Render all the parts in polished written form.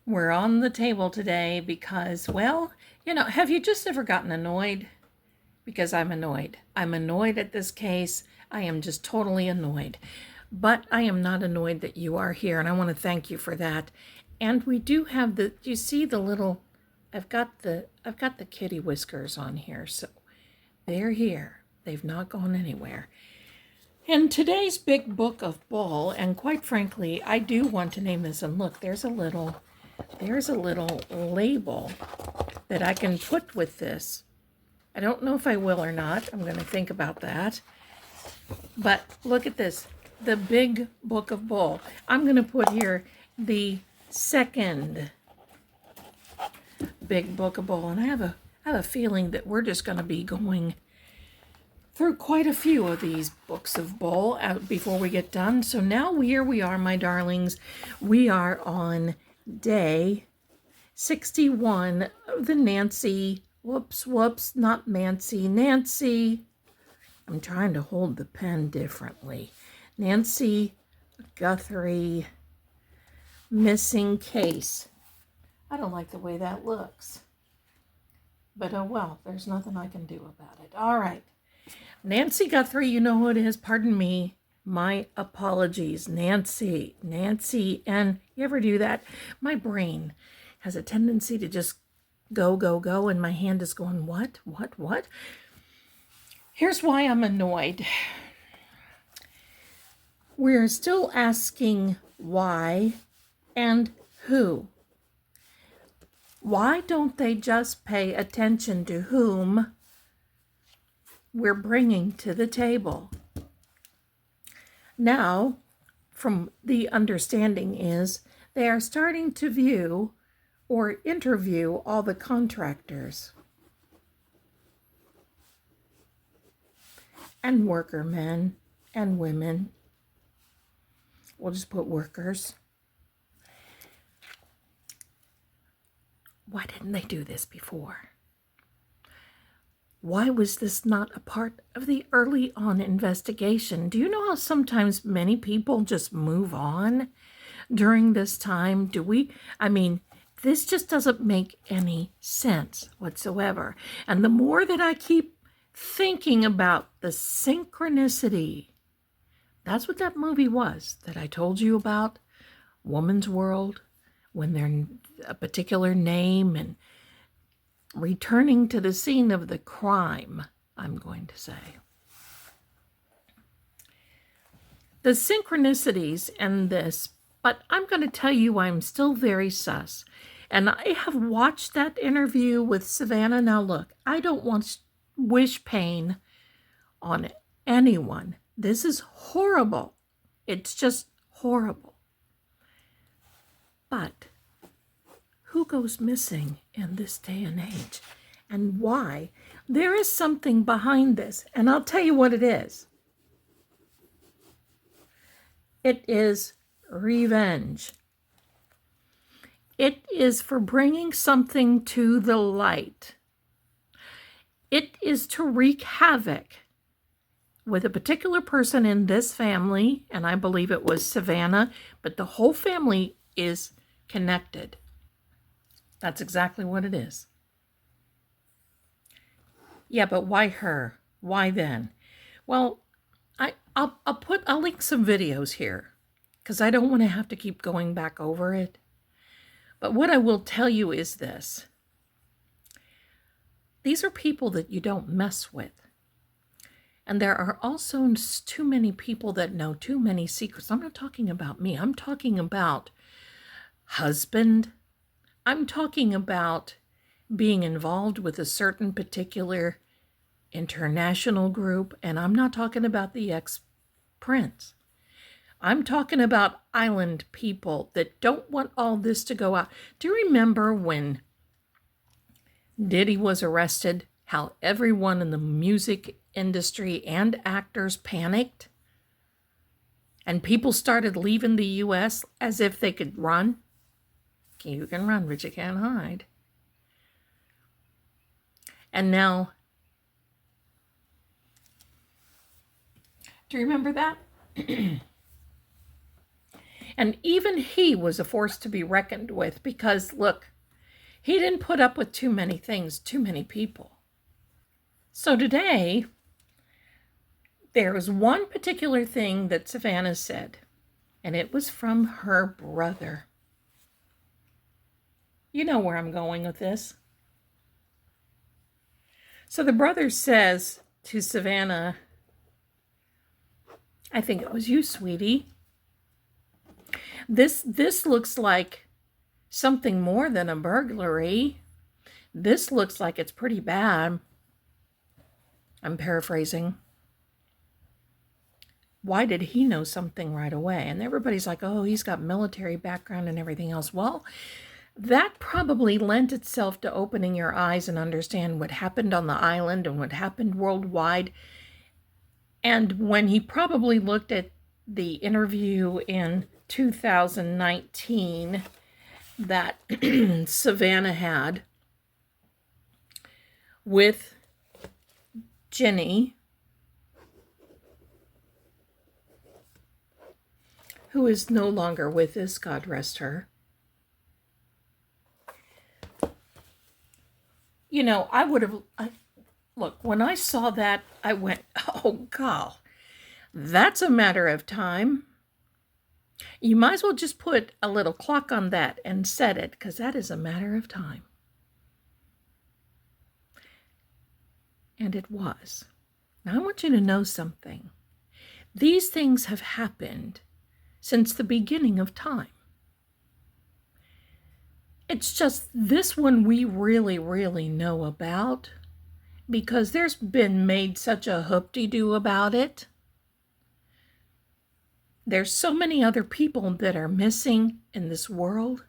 We're on the table today because, well, have you just ever gotten annoyed? Because I'm annoyed. I'm annoyed at this case. I am just totally annoyed. But I am not annoyed that you are here, and I want to thank you for that. And we do have you see the little, I've got the kitty whiskers on here, so they're here. They've not gone anywhere. And today's big book of bull, and quite frankly, I do want to name this, and look, there's a little label that I can put with this. I don't know if I will or not. I'm going to think about that. But look at this, the big book of bull. I'm going to put here the second big book of bull, and I have a feeling that we're just going to be going through quite a few of these books of bull before we get done. So now here we are, my darlings. We are on day 61 of the Nancy, not Nancy. I'm trying to hold the pen differently. Nancy Guthrie missing case. I don't like the way that looks. But oh well, there's nothing I can do about it. All right. Nancy Guthrie, you know who it is. Pardon me. My apologies. Nancy. And you ever do that? My brain has a tendency to just go, and my hand is going, what? Here's why I'm annoyed. We're still asking why and who. Why don't they just pay attention to whom we're bringing to the table? Now, from the understanding is they are starting to view or interview all the contractors and worker men and women. We'll just put workers. Why didn't they do this before? Why was this not a part of the early on investigation? Do you know how sometimes many people just move on during this time? This just doesn't make any sense whatsoever. And the more that I keep thinking about the synchronicity, that's what that movie was that I told you about, Woman's World, when they're a particular name and returning to the scene of the crime, I'm going to say. The synchronicities in this, but I'm going to tell you I'm still very sus. And I have watched that interview with Savannah. Now look, I don't want wish pain on anyone. This is horrible. It's just horrible. But who goes missing in this day and age? And why? There is something behind this, and I'll tell you what it is. It is revenge. It is for bringing something to the light. It is to wreak havoc with a particular person in this family, and I believe it was Savannah, but the whole family is connected. That's exactly what it is. Yeah, but why her? Why then? Well, I'll link some videos here because I don't want to have to keep going back over it. But what I will tell you is this. These are people that you don't mess with. And there are also too many people that know too many secrets. I'm not talking about me. I'm talking about husband. I'm talking about being involved with a certain particular international group. And I'm not talking about the ex-prince. I'm talking about island people that don't want all this to go out. Do you remember when Diddy was arrested, how everyone in the music industry and actors panicked? And people started leaving the U.S. as if they could run. You can run, but you can't hide. And now, do you remember that? And even he was a force to be reckoned with because, look, he didn't put up with too many things, too many people. So today, there was one particular thing that Savannah said, and it was from her brother. You know where I'm going with this. So the brother says to Savannah, I think it was you, sweetie. This looks like something more than a burglary. This looks like it's pretty bad. I'm paraphrasing. Why did he know something right away? And everybody's like, oh, he's got military background and everything else. Well, that probably lent itself to opening your eyes and understand what happened on the island and what happened worldwide. And when he probably looked at the interview in 2019 that Savannah had with Jenny, who is no longer with us, God rest her. You know, look, when I saw that, I went, oh, God, that's a matter of time. You might as well just put a little clock on that and set it, because that is a matter of time. And it was. Now, I want you to know something. These things have happened since the beginning of time. It's just this one we really, really know about because there's been made such a hoop-de-doo about it. There's so many other people that are missing in this world.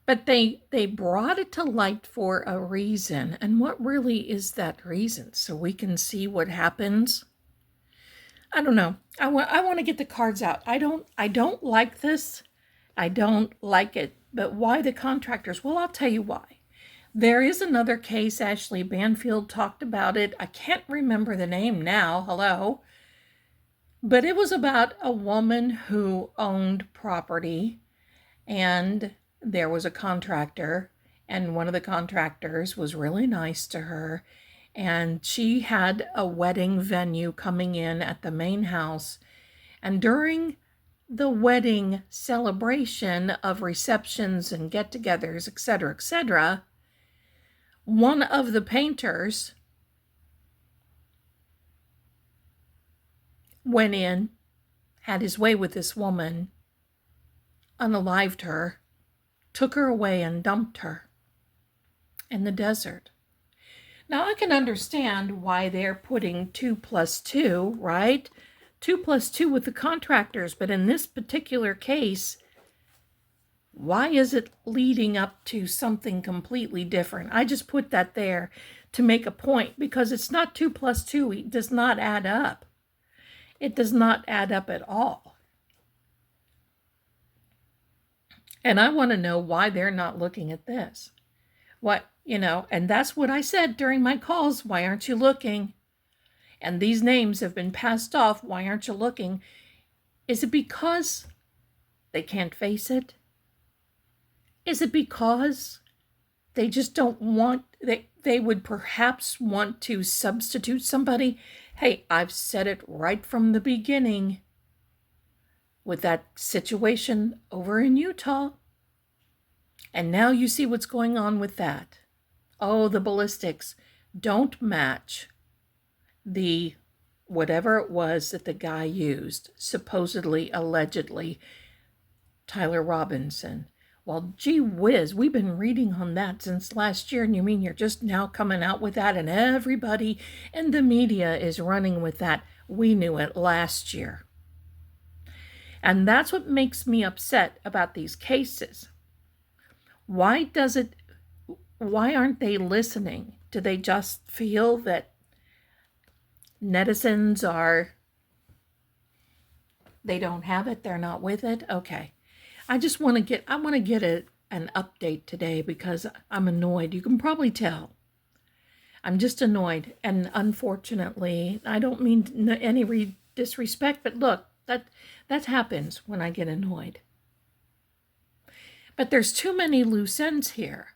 But they brought it to light for a reason. And what really is that reason? So we can see what happens? I don't know. I want to get the cards out. I don't like this. I don't like it. But why the contractors? Well, I'll tell you why. There is another case. Ashley Banfield talked about it. I can't remember the name now. Hello. But it was about a woman who owned property, and there was a contractor, and one of the contractors was really nice to her, and she had a wedding venue coming in at the main house, and during the wedding celebration of receptions and get-togethers, etc., one of the painters went in, had his way with this woman, unalived her, took her away and dumped her in the desert. Now, I can understand why they're putting 2 + 2, right? 2 + 2 with the contractors, but in this particular case, why is it leading up to something completely different? I just put that there to make a point because it's not 2 + 2. It does not add up. It does not add up at all. And I want to know why they're not looking at this. What, and that's what I said during my calls. Why aren't you looking? And these names have been passed off. Why aren't you looking? Is it because they can't face it? Is it because they just don't want, they would perhaps want to substitute somebody? Hey, I've said it right from the beginning with that situation over in Utah. And now you see what's going on with that. Oh, the ballistics don't match the whatever it was that the guy used, supposedly, allegedly, Tyler Robinson. Well, gee whiz, we've been reading on that since last year, and you mean you're just now coming out with that, and everybody in the media is running with that? We knew it last year. And that's what makes me upset about these cases. Why aren't they listening? Do they just feel that netizens they don't have it, they're not with it? Okay. I want to get an update today because I'm annoyed. You can probably tell. I'm just annoyed. And unfortunately, I don't mean any disrespect, but look, that happens when I get annoyed. But there's too many loose ends here.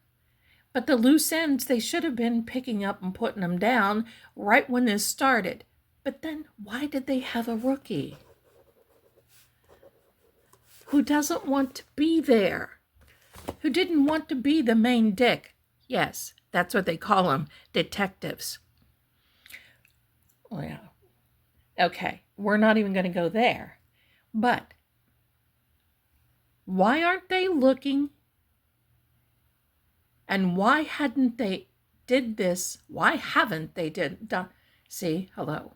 But the loose ends, they should have been picking up and putting them down right when this started. But then why did they have a rookie who doesn't want to be there? Who didn't want to be the main dick? Yes, that's what they call them, detectives. Oh, yeah. Okay, we're not even going to go there. But why aren't they looking? And why hadn't they did this? Why haven't they done? See, hello.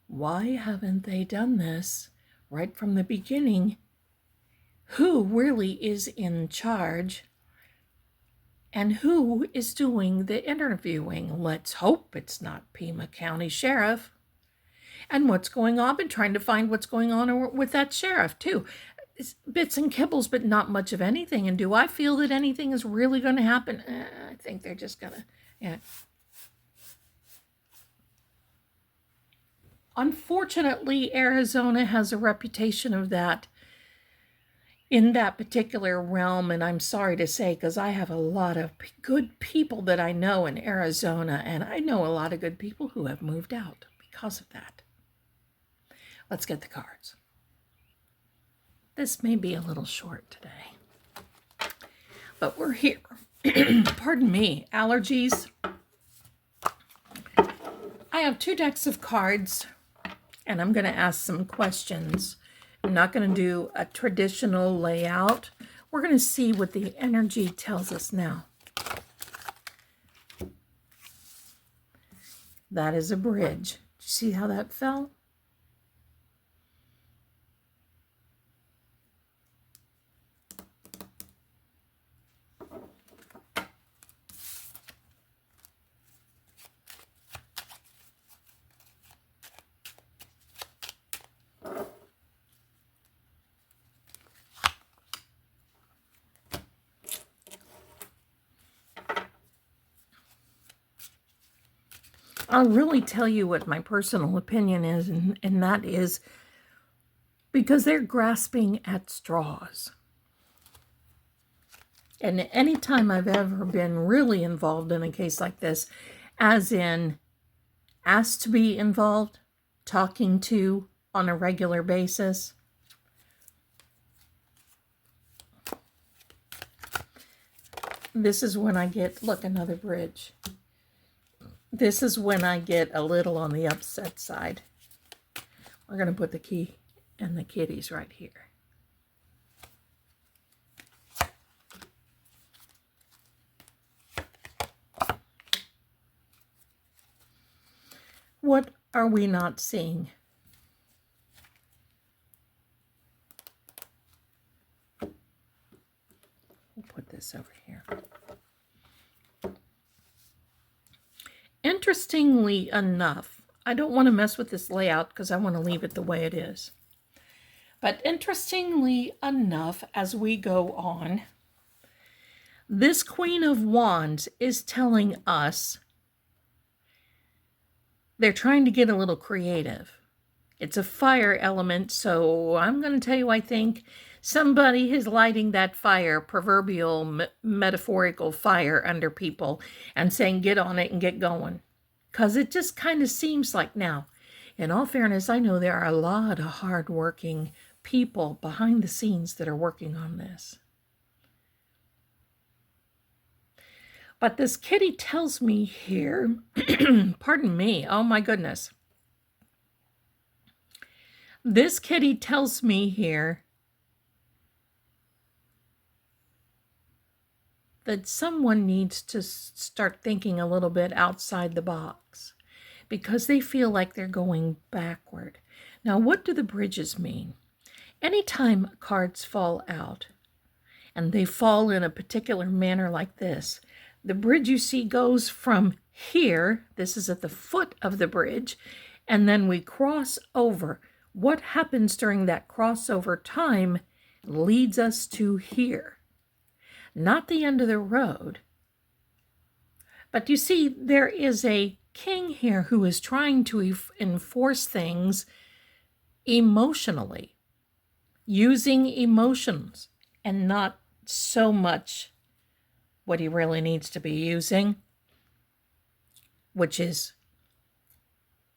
Why haven't they done this right from the beginning? Who really is in charge? And who is doing the interviewing? Let's hope it's not Pima County Sheriff. And what's going on? I've been trying to find what's going on with that sheriff, too. It's bits and kibbles, but not much of anything. And do I feel that anything is really going to happen? I think they're just going to, yeah. Unfortunately, Arizona has a reputation of that in that particular realm. And I'm sorry to say, because I have a lot of good people that I know in Arizona. And I know a lot of good people who have moved out because of that. Let's get the cards. This may be a little short today, but we're here. Pardon me, allergies. I have 2 decks of cards, and I'm going to ask some questions. I'm not going to do a traditional layout. We're going to see what the energy tells us now. That is a bridge. Did you see how that fell? I'll really tell you what my personal opinion is, and that is because they're grasping at straws. And anytime I've ever been really involved in a case like this, as in asked to be involved, talking to on a regular basis, this is when I get, look, another bridge. This is when I get a little on the upset side. We're going to put the key and the kitties right here. What are we not seeing? We'll put this over here. Interestingly enough, I don't want to mess with this layout because I want to leave it the way it is. But interestingly enough, as we go on, this Queen of Wands is telling us they're trying to get a little creative. It's a fire element, so I'm going to tell you, I think somebody is lighting that fire, proverbial, metaphorical fire under people and saying, get on it and get going. Because it just kind of seems like now, in all fairness, I know there are a lot of hardworking people behind the scenes that are working on this. But this kitty tells me here, pardon me, oh my goodness. This kitty tells me here that someone needs to start thinking a little bit outside the box because they feel like they're going backward. Now, what do the bridges mean? Anytime cards fall out and they fall in a particular manner like this, the bridge you see goes from here, this is at the foot of the bridge, and then we cross over. What happens during that crossover time leads us to here. Not the end of the road, But you see, there is a king here who is trying to enforce things emotionally, using emotions and not so much what he really needs to be using, which is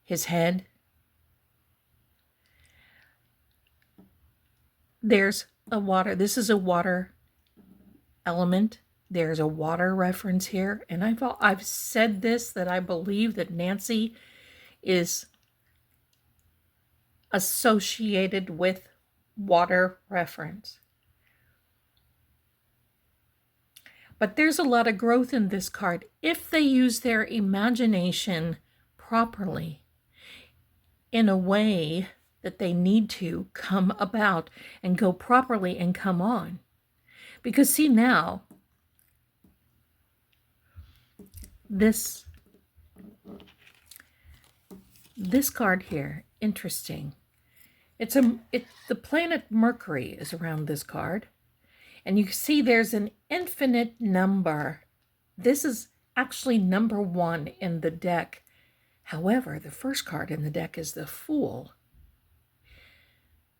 his head. There's a water. This is a water element. There's a water reference here. And I've said this, that I believe that Nancy is associated with water reference. But there's a lot of growth in this card if they use their imagination properly in a way that they need to come about and go properly and come on. Because see now, this card here, interesting. The planet Mercury is around this card. And you see there's an infinite number. This is actually number 1 in the deck. However, the first card in the deck is the Fool.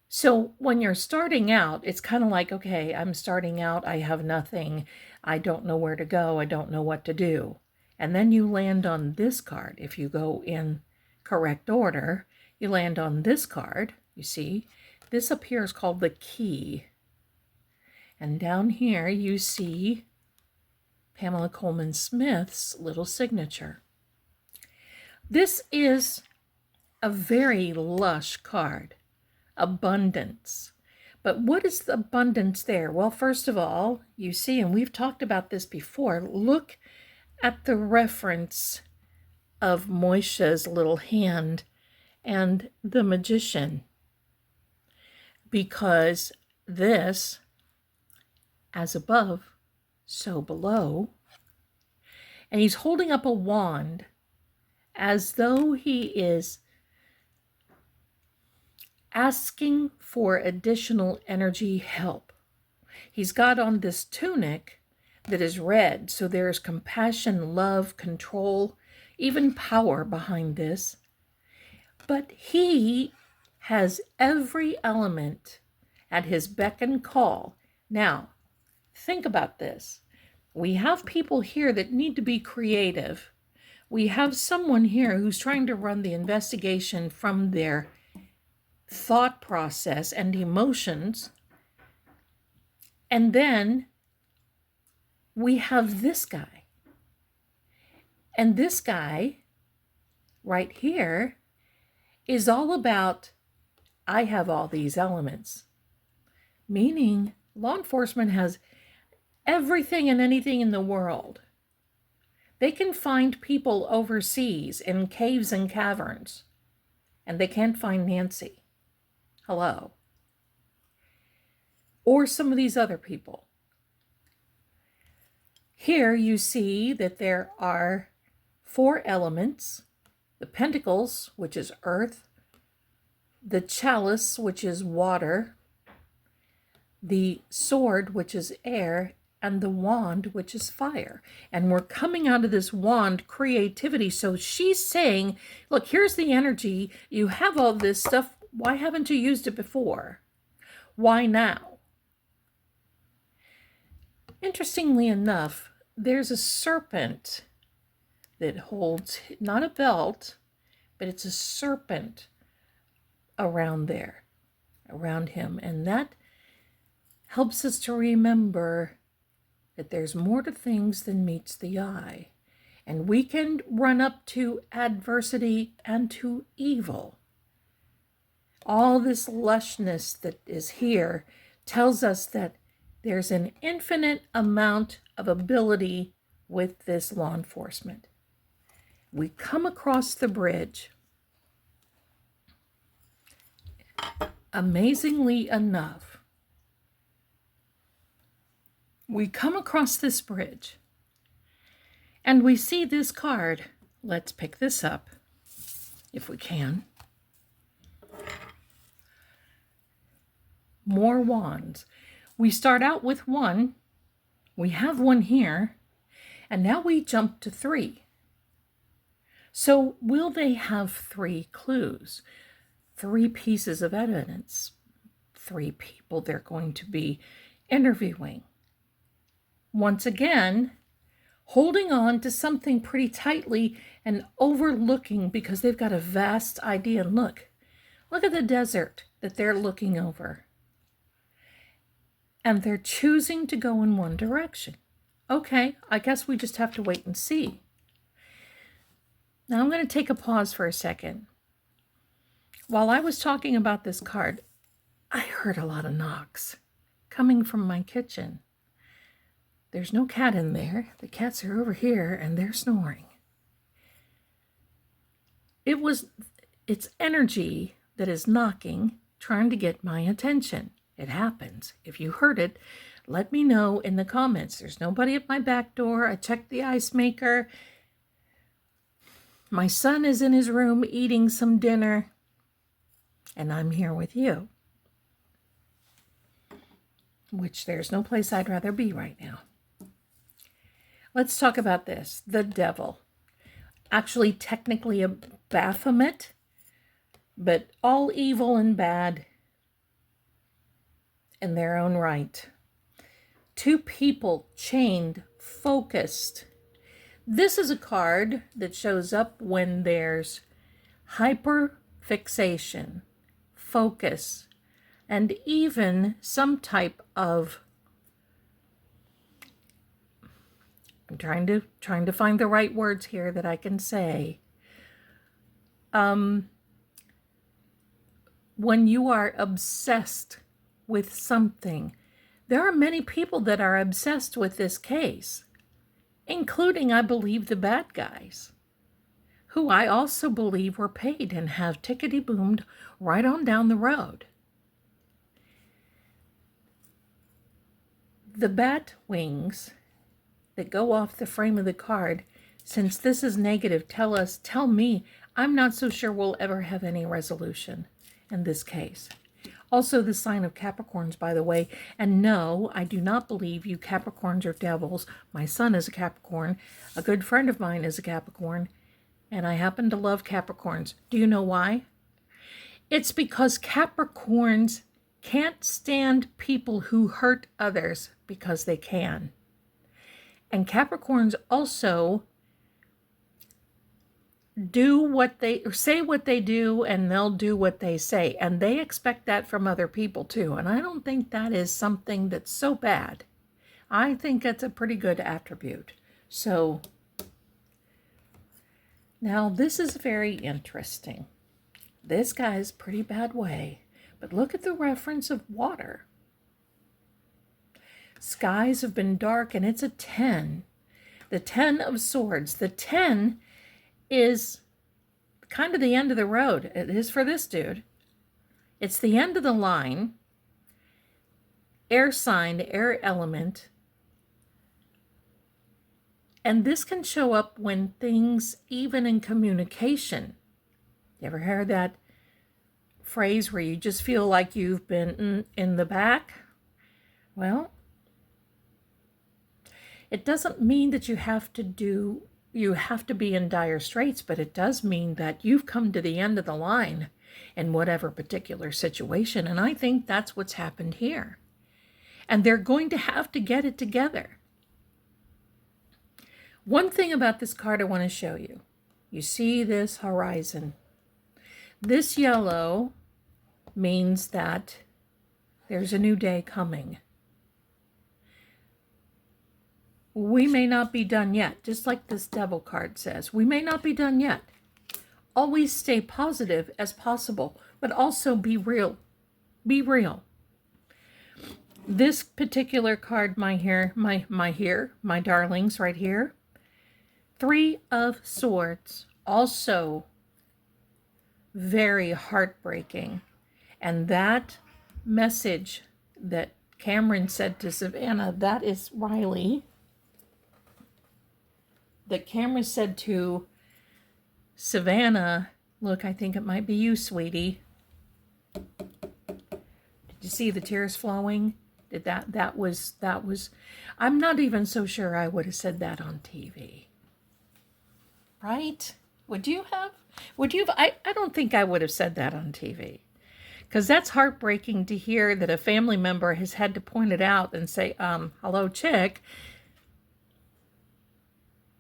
So when you're starting out, it's kind of like, okay, I'm starting out, I have nothing, I don't know where to go, I don't know what to do. And then you land on this card. If you go in correct order, you land on this card. You see, this up here is called the Key. And down here you see Pamela Coleman Smith's little signature. This is a very lush card. Abundance. But what is the abundance there? Well, first of all, you see, and we've talked about this before, look at the reference of Moisha's little hand and the magician. Because this, as above, so below. And he's holding up a wand as though he is asking for additional energy help. He's got on this tunic that is red, so there's compassion, love, control, even power behind this. But he has every element at his beck and call. Now, think about this. We have people here that need to be creative. We have someone here who's trying to run the investigation from their thought process and emotions. And then we have this guy. And this guy right here is all about, I have all these elements. Meaning law enforcement has everything and anything in the world. They can find people overseas in caves and caverns, and they can't find Nancy. Hello. Or some of these other people. Here you see that there are 4 elements. The pentacles, which is earth. The chalice, which is water. The sword, which is air. And the wand, which is fire. And we're coming out of this wand creativity. So she's saying, look, here's the energy. You have all this stuff. Why haven't you used it before? Why now? Interestingly enough, there's a serpent that holds, not a belt, but it's a serpent around there, around him. And that helps us to remember that there's more to things than meets the eye. And we can run up to adversity and to evil. All this lushness that is here tells us that there's an infinite amount of ability with this law enforcement. We come across the bridge. Amazingly enough, we come across this bridge and we see this card. Let's pick this up if we can. More wands. We start out with one. We have one here. And now we jump to 3. So will they have 3 clues, 3 pieces of evidence, 3 people they're going to be interviewing? Once again, holding on to something pretty tightly and overlooking because they've got a vast idea. And look at the desert that they're looking over. And they're choosing to go in one direction. Okay, I guess we just have to wait and see. Now I'm going to take a pause for a second. While I was talking about this card, I heard a lot of knocks coming from my kitchen. There's no cat in there. The cats are over here and they're snoring. It's energy that is knocking, trying to get my attention. It happens. If you heard it, let me know in the comments. There's nobody at my back door. I checked the ice maker. My son is in his room eating some dinner, and I'm here with you, which there's no place I'd rather be right now. Let's talk about this. The devil. Actually, technically a Baphomet, but all evil and bad in their own right. 2 people chained, focused. This is a card that shows up when there's hyperfixation, focus, and even some type of, I'm trying to find the right words here that I can say. When you are obsessed with something, there are many people that are obsessed with this case, including, I believe, the bad guys, who I also believe were paid and have tickety-boomed right on down the road. The bat wings that go off the frame of the card, since this is negative, tell me, I'm not so sure we'll ever have any resolution in this case. Also, the sign of Capricorns, by the way. And no, I do not believe you Capricorns are devils. My son is a Capricorn. A good friend of mine is a Capricorn. And I happen to love Capricorns. Do you know why? It's because Capricorns can't stand people who hurt others because they can. And Capricorns also do what they, or say what they do, and they'll do what they say. And they expect that from other people too. And I don't think that is something that's so bad. I think it's a pretty good attribute. So now this is very interesting. This guy's pretty bad way. But look at the reference of water. Skies have been dark, and it's a 10. The 10 of swords. The 10 is kind of the end of the road. It is for this dude. It's the end of the line. Air sign, air element. And this can show up when things, even in communication. You ever heard that phrase where you just feel like you've been in the back? Well, it doesn't mean that you have to be in dire straits, but it does mean that you've come to the end of the line in whatever particular situation. And I think that's what's happened here. And they're going to have to get it together. One thing about this card I want to show you. You see this horizon. This yellow means that there's a new day coming. We may not be done yet, just like this devil card says. We may not be done yet. Always stay positive as possible, but also be real. Be real. This particular card, my darlings right here, 3 of Swords, also very heartbreaking. And that message that Cameron said to Savannah, that is Riley, that Cameron said to Savannah, look, I think it might be you, sweetie. Did you see the tears flowing? That was, I'm not even so sure I would have said that on TV. Right? Would you have? I don't think I would have said that on TV. Because that's heartbreaking to hear that a family member has had to point it out and say, hello, chick.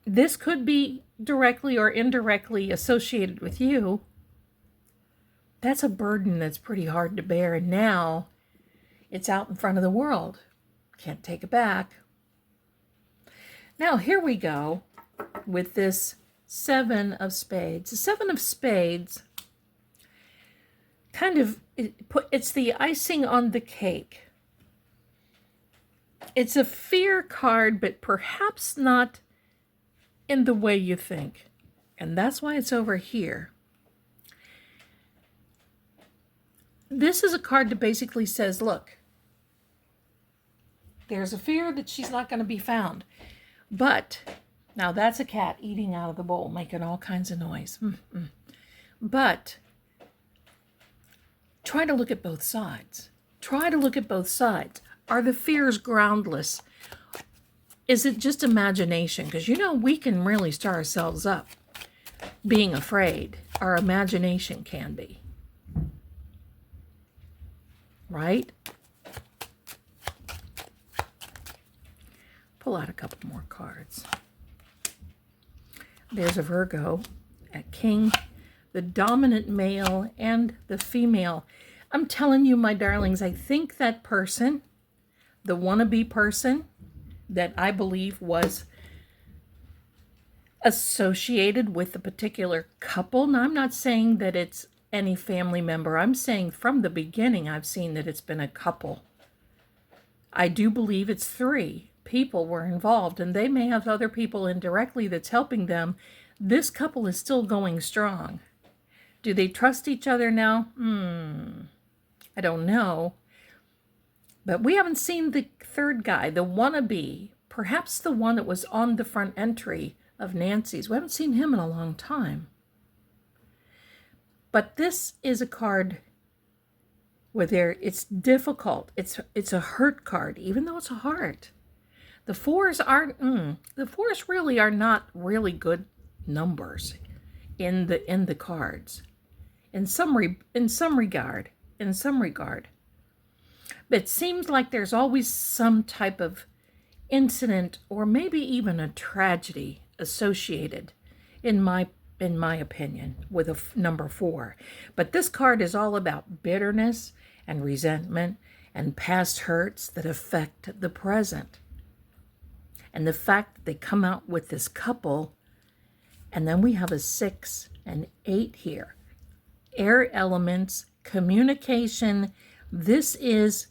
This could be directly or indirectly associated with you. That's a burden that's pretty hard to bear. And now it's out in front of the world. Can't take it back. Now, here we go with this 7 of Spades. The 7 of Spades kind of, it's the icing on the cake. It's a fear card, but perhaps not in the way you think. And that's why it's over here. This is a card that basically says, look, there's a fear that she's not going to be found. But, now that's a cat eating out of the bowl, making all kinds of noise. But, try to look at both sides. Try to look at both sides. Are the fears groundless? Is it just imagination? Because we can really stir ourselves up being afraid. Our imagination can be. Right? Pull out a couple more cards. There's a Virgo at King, the dominant male and the female. I'm telling you, my darlings, I think that person, the wannabe person that I believe was associated with a particular couple. Now, I'm not saying that it's any family member. I'm saying from the beginning, I've seen that it's been a couple. I do believe it's 3 people were involved, and they may have other people indirectly that's helping them. This couple is still going strong. Do they trust each other now? I don't know. But we haven't seen the third guy, the wannabe, perhaps the one that was on the front entry of Nancy's. We haven't seen him in a long time. But this is a card where it's difficult. It's a hurt card, even though it's a heart. The 4s aren't. The 4s really are not really good numbers in the cards. In some regard. But it seems like there's always some type of incident or maybe even a tragedy associated, in my opinion, with a number 4. But this card is all about bitterness and resentment and past hurts that affect the present. And the fact that they come out with this couple, and then we have a 6 and 8 here. Air elements, communication. This is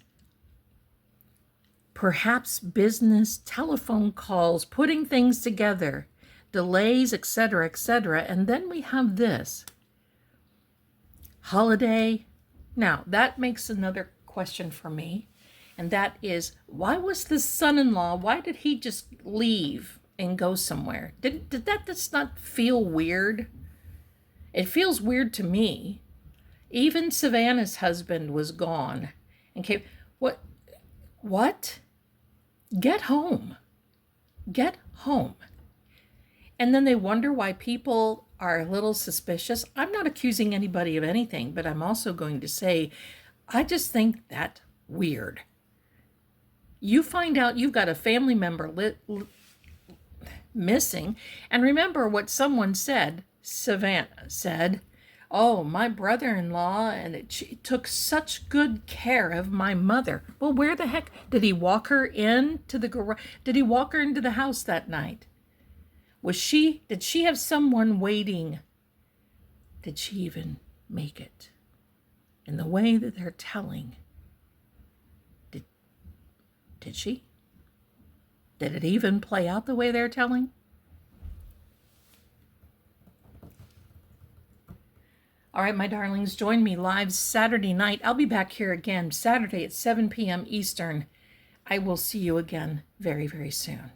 perhaps business, telephone calls, putting things together, delays, etc., etc. And then we have this holiday. Now, that makes another question for me. And that is, why was the son-in-law, why did he just leave and go somewhere? Did that just not feel weird? It feels weird to me. Even Savannah's husband was gone and came. What? Get home. Get home. And then they wonder why people are a little suspicious. I'm not accusing anybody of anything, but I'm also going to say, I just think that's weird. You find out you've got a family member missing, and remember what someone said, Savannah said, oh, my brother-in-law, and she took such good care of my mother. Well, where the heck did he walk her into the garage? Did he walk her into the house that night? Did she have someone waiting? Did she even make it? In the way that they're telling, did she? Did it even play out the way they're telling? All right, my darlings, join me live Saturday night. I'll be back here again Saturday at 7 p.m. Eastern. I will see you again very, very soon.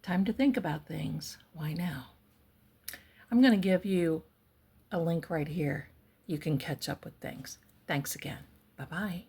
Time to think about things. Why now? I'm going to give you a link right here. You can catch up with things. Thanks again. Bye-bye.